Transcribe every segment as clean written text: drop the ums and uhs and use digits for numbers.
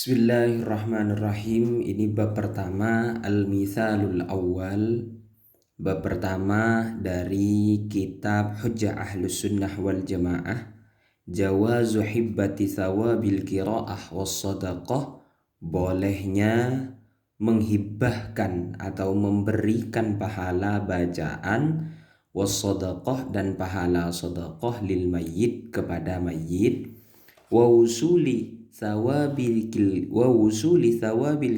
Bismillahirrahmanirrahim. Ini bab pertama, Al-Mithalul Awwal. Bab pertama dari kitab Hujjah Ahlus Sunnah wal Jamaah. Jawazu hibbati thawabil qiraah was sadaqah. Bolehnya menghibahkan atau memberikan pahala bacaan was sadaqah dan pahala sadaqah lil mayyit kepada mayyit. Wa wusuli thawabil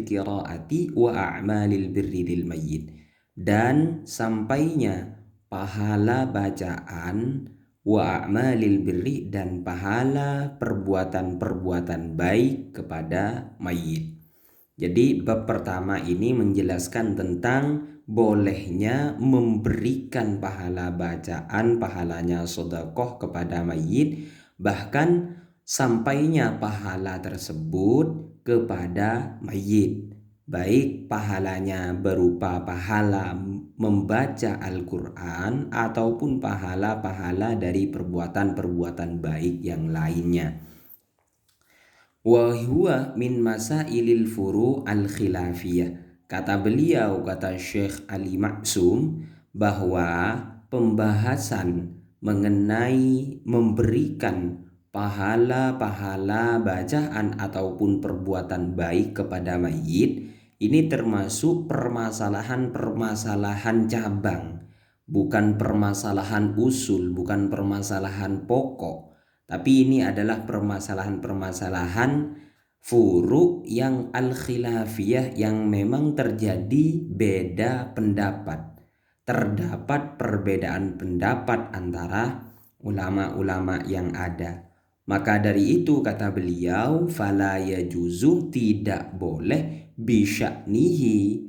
qiraati wa a'malil birri lil mayyit, dan sampainya pahala bacaan wa a'malil birri dan pahala perbuatan-perbuatan baik kepada mayit. Jadi bab pertama ini menjelaskan tentang bolehnya memberikan pahala bacaan, pahalanya sedekah kepada mayit, bahkan sampainya pahala tersebut kepada mayit, baik pahalanya berupa pahala membaca Al-Quran ataupun pahala-pahala dari perbuatan-perbuatan baik yang lainnya. Wa huwa min masailil furu' al-khilafiyah. Kata beliau, kata Syekh Ali Maksum, bahwa pembahasan mengenai memberikan pahala-pahala bacaan ataupun perbuatan baik kepada mayit ini termasuk permasalahan-permasalahan cabang, bukan permasalahan usul, bukan permasalahan pokok. Tapi ini adalah permasalahan-permasalahan furu' yang al-khilafiyah, yang memang terjadi beda pendapat. Terdapat perbedaan pendapat antara ulama-ulama yang ada. Maka dari itu kata beliau, fala yajuzu, tidak boleh, bisya'nihi,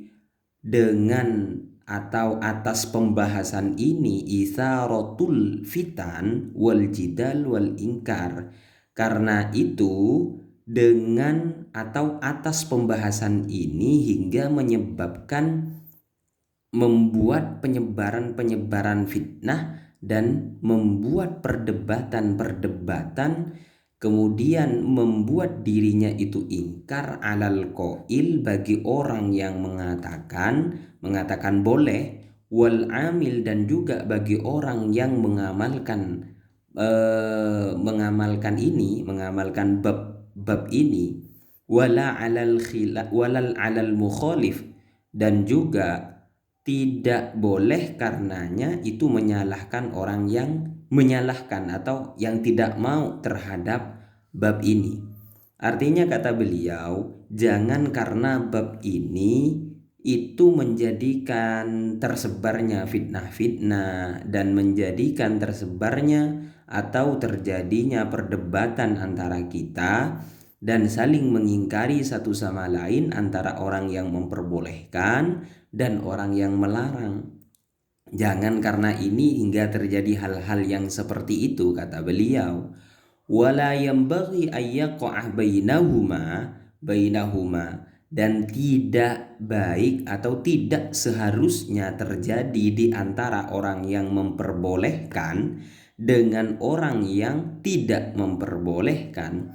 dengan atau atas pembahasan ini, itsaratul fitan wal jidal wal ingkar. Karena itu dengan atau atas pembahasan ini hingga menyebabkan membuat penyebaran fitnah dan membuat perdebatan, kemudian membuat dirinya itu ingkar alal qail, bagi orang yang mengatakan boleh, wal amil, dan juga bagi orang yang mengamalkan bab ini, walal alal mukhalif, dan juga tidak boleh karenanya itu menyalahkan orang yang menyalahkan atau yang tidak mau terhadap bab ini. Artinya kata beliau, jangan karena bab ini itu menjadikan tersebarnya fitnah-fitnah dan menjadikan tersebarnya atau terjadinya perdebatan antara kita dan saling mengingkari satu sama lain antara orang yang memperbolehkan dan orang yang melarang. Jangan karena ini hingga terjadi hal-hal yang seperti itu, kata beliau. Wala yambaghi ayyaqa'ah bainahuma, dan tidak baik atau tidak seharusnya terjadi di antara orang yang memperbolehkan dengan orang yang tidak memperbolehkan,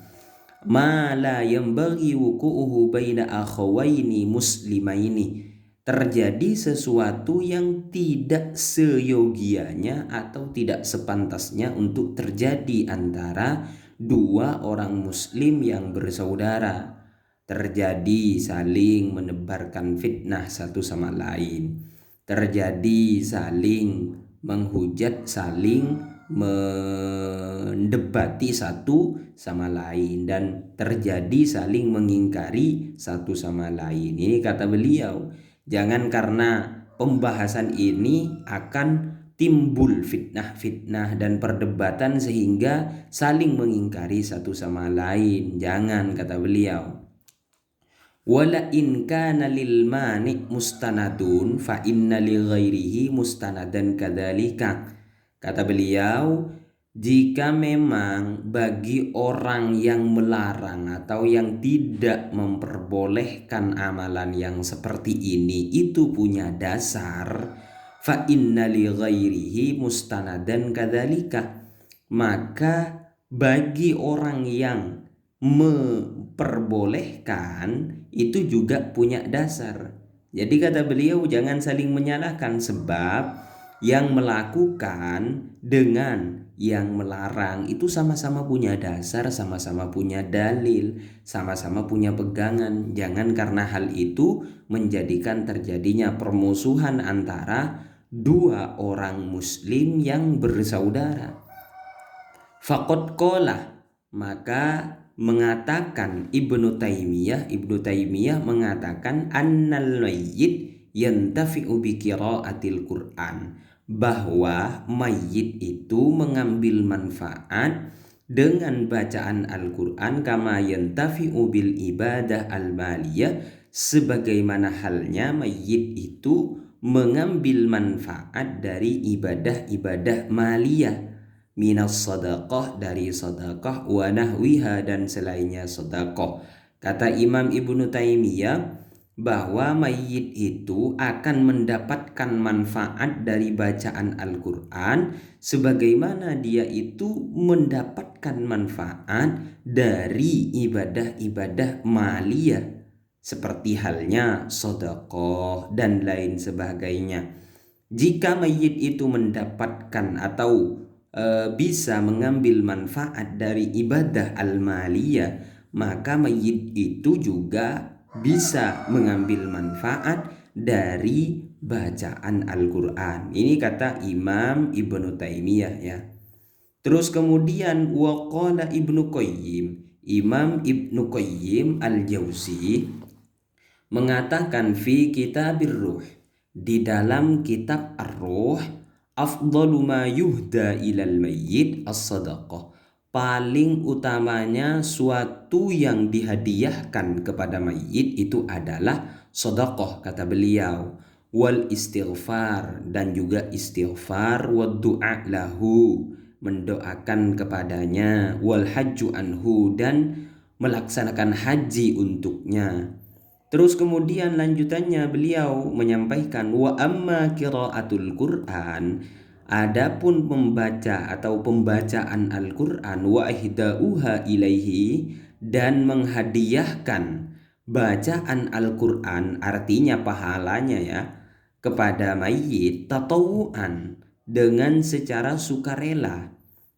ma la yambaghi wuqu'uhu baina akhawaini muslimaini, terjadi sesuatu yang tidak seyogianya atau tidak sepantasnya untuk terjadi antara dua orang muslim yang bersaudara. Terjadi saling menebarkan fitnah satu sama lain, terjadi saling menghujat, saling mendebati satu sama lain, dan terjadi saling mengingkari satu sama lain. Ini kata beliau, jangan karena pembahasan ini akan timbul fitnah-fitnah dan perdebatan sehingga saling mengingkari satu sama lain. Jangan, kata beliau. Wala in kana lil mani mustanadun fa inna li ghairihi mustanadan kadzalika. Kata beliau, jika memang bagi orang yang melarang atau yang tidak memperbolehkan amalan yang seperti ini itu punya dasar, fa inna li ghairihi mustanadan kadzalika, maka bagi orang yang memperbolehkan itu juga punya dasar. Jadi kata beliau jangan saling menyalahkan, sebab yang melakukan dengan yang melarang itu sama-sama punya dasar, sama-sama punya dalil, sama-sama punya pegangan. Jangan karena hal itu menjadikan terjadinya permusuhan antara dua orang muslim yang bersaudara. Faqad qala, maka mengatakan Ibnu Taimiyah mengatakan annal mayyit yantafi'u bi qiraatil Qur'an, bahwa mayit itu mengambil manfaat dengan bacaan Al-Qur'an, kama yantafi'u bil ibadah al-maliyah, sebagaimana halnya mayit itu mengambil manfaat dari ibadah-ibadah maliyah, minas sadaqah, dari sadaqah, wa nahwiha, dan selainnya sadaqah. Kata Imam Ibnu Taimiyah bahwa mayit itu akan mendapatkan manfaat dari bacaan Al-Quran sebagaimana dia itu mendapatkan manfaat dari ibadah-ibadah maliyah seperti halnya sedekah dan lain sebagainya. Jika mayit itu mendapatkan atau bisa mengambil manfaat dari ibadah al-maliyah, maka mayit itu juga bisa mengambil manfaat dari bacaan Al-Quran. Ini kata Imam Ibnu Taimiyah ya. Terus kemudian waqala Ibnu Qayyim, Imam Ibnu Qayyim Al-Jauzi mengatakan fi kitabir ruh, di dalam kitab ar-ruh, afdalu ma yuhda ilal mayyit as-sadaqah, paling utamanya suatu yang dihadiahkan kepada mayit itu adalah sedekah, kata beliau, wal istighfar, dan juga istighfar, wad du'a lahu, mendoakan kepadanya, wal hajju anhu, dan melaksanakan haji untuknya. Terus kemudian lanjutannya beliau menyampaikan wa amma qiraatul Qur'an, adapun membaca atau pembacaan Al-Qur'an, wa ihda'uha ilaihi, dan menghadiahkan bacaan Al-Qur'an, artinya pahalanya ya, kepada mayit, tatawuan, dengan secara sukarela.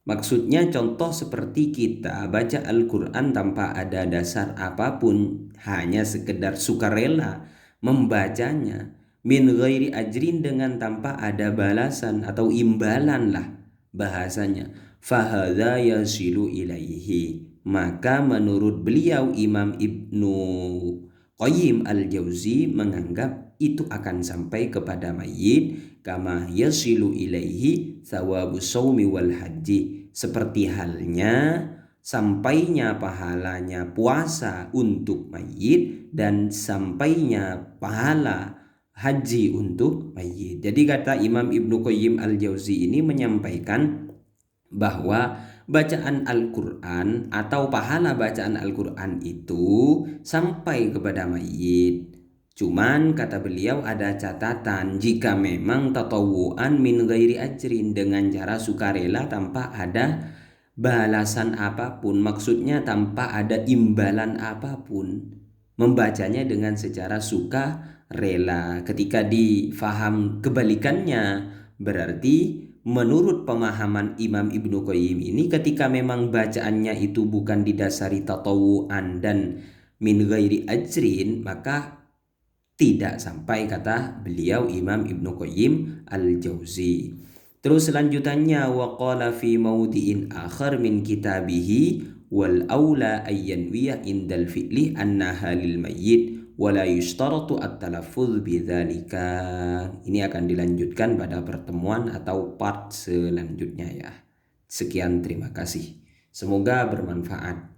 Maksudnya contoh seperti kita baca Al-Quran tanpa ada dasar apapun, hanya sekedar sukarela membacanya, min ghairi ajrin, dengan tanpa ada balasan atau imbalan lah bahasanya, fahadha yasilu ilaihi, maka menurut beliau Imam Ibnu Qayyim Al-Jauzi menganggap itu akan sampai kepada mayit, kama yasilu ilaihi thawabu shaumi wal haji, seperti halnya sampainya pahalanya puasa untuk mayit dan sampainya pahala haji untuk mayit. Jadi kata Imam Ibnu Qayyim Al-Jauzi ini menyampaikan bahwa bacaan Al-Quran atau pahala bacaan Al-Quran itu sampai kepada mayit. Cuman kata beliau ada catatan, jika memang tatawuan min ghairi ajrin, dengan cara sukarela tanpa ada balasan apapun, maksudnya tanpa ada imbalan apapun, membacanya dengan secara sukarela. Ketika difaham kebalikannya, berarti menurut pemahaman Imam Ibnu Qayyim ini, ketika memang bacaannya itu bukan didasari tatawuan dan min ghairi ajrin, maka tidak sampai, kata beliau Imam Ibnu Qayyim Al-Jauzi. Terus selanjutannya waqala fi maudi'in akhar min kitabihi wal aula ayyanwiya indal fi'li annaha lil mayyit wala yushtaratu at-talaffuz bidzalika. Ini akan dilanjutkan pada pertemuan atau part selanjutnya ya. Sekian, terima kasih. Semoga bermanfaat.